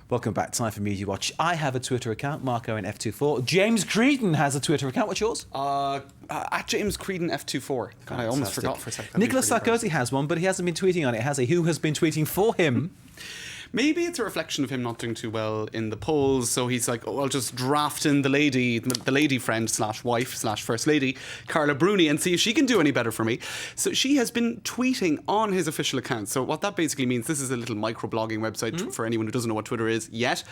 Welcome back. Time for Media Watch. I have a Twitter account, Marco in F24. James Creedon has a Twitter account. What's yours? At James Creedon F24. God, I almost forgot for a second. Nicolas Sarkozy has one, but he hasn't been tweeting on it, has he? Who has been tweeting for him? Maybe it's a reflection of him not doing too well in the polls, so he's like, oh, I'll just draft in the lady friend / wife / first lady, Carla Bruni, and see if she can do any better for me. So she has been tweeting on his official account. So what that basically means, this is a little microblogging website for anyone who doesn't know what Twitter is yet.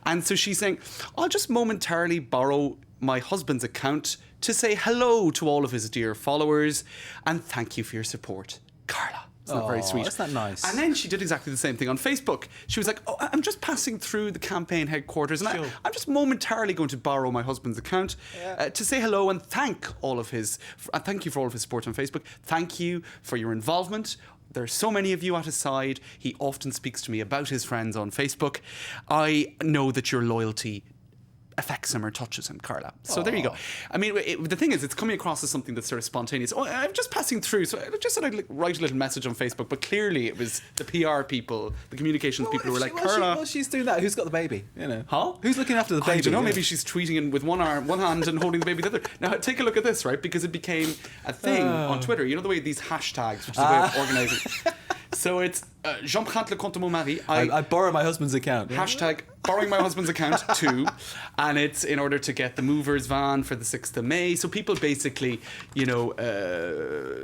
And so she's saying, I'll just momentarily borrow my husband's account to say hello to all of his dear followers and thank you for your support, Carla. Isn't that very sweet? Isn't that nice? And then she did exactly the same thing on Facebook. She was like, oh, I'm just passing through the campaign headquarters and I'm just momentarily going to borrow my husband's account to say hello and thank you for all of his support on Facebook. Thank you for your involvement. There are so many of you at his side. He often speaks to me about his friends on Facebook. I know that your loyalty affects him or touches him, Carla. So there you go. I mean, the thing is, it's coming across as something that's sort of spontaneous. Oh, I'm just passing through. So I just said I'd write a little message on Facebook, but clearly it was the PR people, the communications people who were like, Carla. Well, she's doing that. Who's got the baby? You know, huh? Who's looking after the baby? I don't know. Maybe she's tweeting in with one hand and holding the baby with the other. Now take a look at this, right? Because it became a thing on Twitter. You know the way these hashtags, which is a way of organising. So it's j'emprunte le compte de mon mari. I borrow my husband's account. Hashtag borrowing my husband's account too. And it's in order to get the movers van for the 6th of May. So people basically, you know...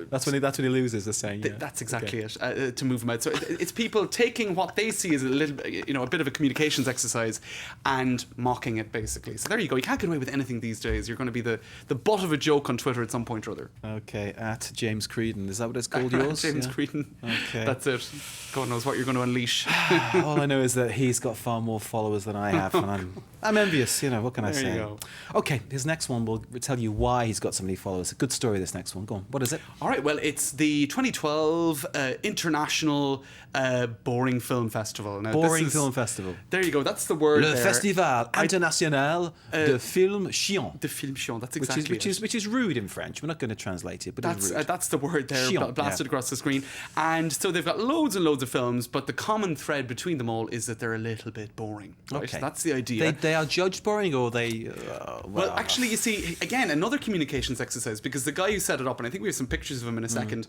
That's when he loses, they're saying. Yeah. That's exactly it, to move them out. So it's people taking what they see as a little, you know, a bit of a communications exercise and mocking it, basically. So there you go. You can't get away with anything these days. You're going to be the butt of a joke on Twitter at some point or other. Okay, at James Creedon. Is that what it's called, yours? James Creedon. Okay. That's it. God knows what you're going to unleash. All I know is that he's got far more followers than I have, and I'm envious. You know, what can I say? There you go. Okay, his next one will tell you why he's got so many followers. A good story, this next one. Go on. What is it? All right, well, it's the 2012 International Boring Film Festival. Now, Film Festival. There you go. That's the word. Le Festival International de Film Chiant. De Film Chiant. That's exactly which is rude in French. We're not going to translate it, but it's rude. That's the word there, Chiant, blasted across the screen. And so they've got loads and loads of films, but the common thread between them all is that they're a little bit boring. Right? Okay, that's the idea. They are judged boring, or they. Well, actually, you see, again, another communications exercise, because the guy who set it up, and I think we have some pictures of him in a second,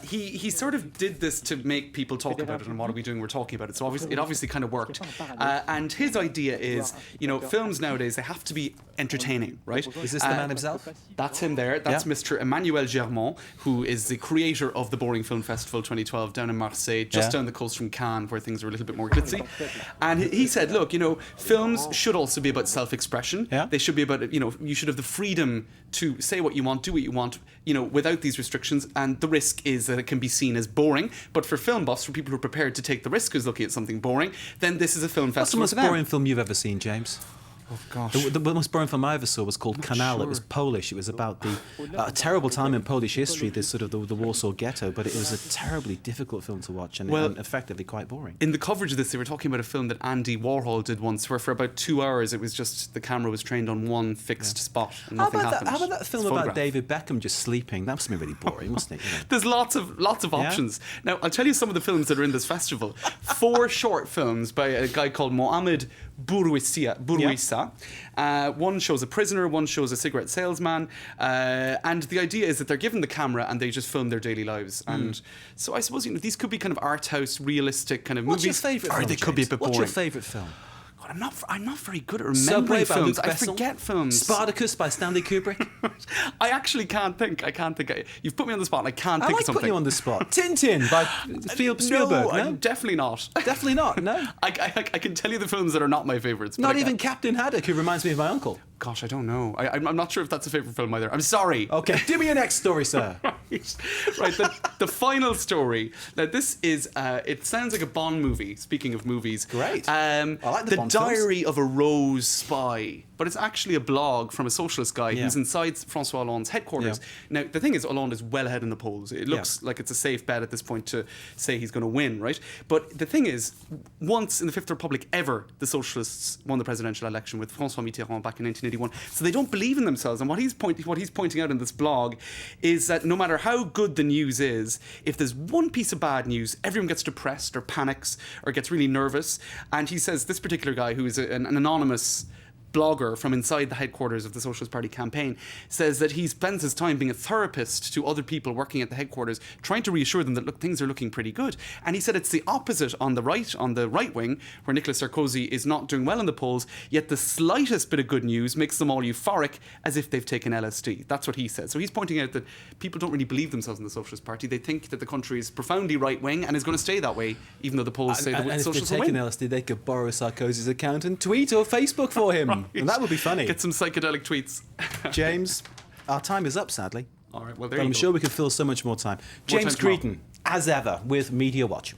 he sort of did this to make people talk about it, and what are we doing? We're talking about it. So it obviously kind of worked. And his idea is, you know, films nowadays, they have to be entertaining, right? Is this the man himself? That's him there. That's Mr. Emmanuel Germont, who is the creator of the Boring Film Festival 2012 down in Marseille, just down the coast from Cannes, where things are a little bit more glitzy. And he said, look, you know, films should also be about self-expression. Yeah. They should be about, you know, you should have the freedom to say what you want, do what you want, you know, without these restrictions. And the risk is that it can be seen as boring. But for film buffs, for people who are prepared to take the risk of looking at something boring, then this is a film festival. What's the most boring film you've ever seen, James? Oh gosh. The most boring film I ever saw was called Kanal. It was Polish. It was about a terrible time in Polish history, this sort of the Warsaw Ghetto, but it was a terribly difficult film to watch and effectively quite boring. In the coverage of this, they were talking about a film that Andy Warhol did once, where for about 2 hours it was just the camera was trained on one fixed spot and nothing happened. How about that film about David Beckham just sleeping? That must be really boring, mustn't it? You know? There's lots of options. Now, I'll tell you some of the films that are in this festival. 4 short films by a guy called Mohamed Bourouissa. One shows a prisoner, one shows a cigarette salesman, and the idea is that they're given the camera and they just film their daily lives. And so I suppose, you know, these could be kind of art house, realistic kind of movies. What's your favourite film, they could be a bit boring. What's your favourite film? God, I'm not very good at remembering films. I forget films. Spartacus by Stanley Kubrick. I actually can't think. You've put me on the spot and I can't think of something. I put you on the spot. Tintin by Spielberg. No, I'm definitely not. Definitely not, no. I can tell you the films that are not my favourites. Not even Captain Haddock, who reminds me of my uncle. Gosh, I don't know. I'm not sure if that's a favourite film either. I'm sorry. Okay, give me your next story, sir. Right, the final story. Now, this is, it sounds like a Bond movie, speaking of movies. Great. I like the Bond Diary films. of a Rose Spy. but it's actually a blog from a socialist guy who's inside Francois Hollande's headquarters. Now, the thing is, Hollande is well ahead in the polls. It looks like it's a safe bet at this point to say he's going to win, right? But the thing is, once in the Fifth Republic ever, the socialists won the presidential election with François Mitterrand back in 1981. So they don't believe in themselves. And what he's pointing out in this blog is that no matter how good the news is, if there's one piece of bad news, everyone gets depressed or panics or gets really nervous. And he says this particular guy, who is an anonymous blogger from inside the headquarters of the Socialist Party campaign, says that he spends his time being a therapist to other people working at the headquarters, trying to reassure them that, look, things are looking pretty good. And he said it's the opposite on the right wing, where Nicolas Sarkozy is not doing well in the polls, yet the slightest bit of good news makes them all euphoric, as if they've taken LSD. That's what he said. So he's pointing out that people don't really believe themselves in the Socialist Party. They think that the country is profoundly right wing and is going to stay that way, even though the polls say that the Socialists will win. And if they're taking LSD, they could borrow Sarkozy's account and tweet or Facebook for him. Right. And that would be funny. Get some psychedelic tweets. James, our time is up, sadly. All right, well, there but you I'm go. sure we could fill so much more time. James Greeton, as ever, with Media Watch.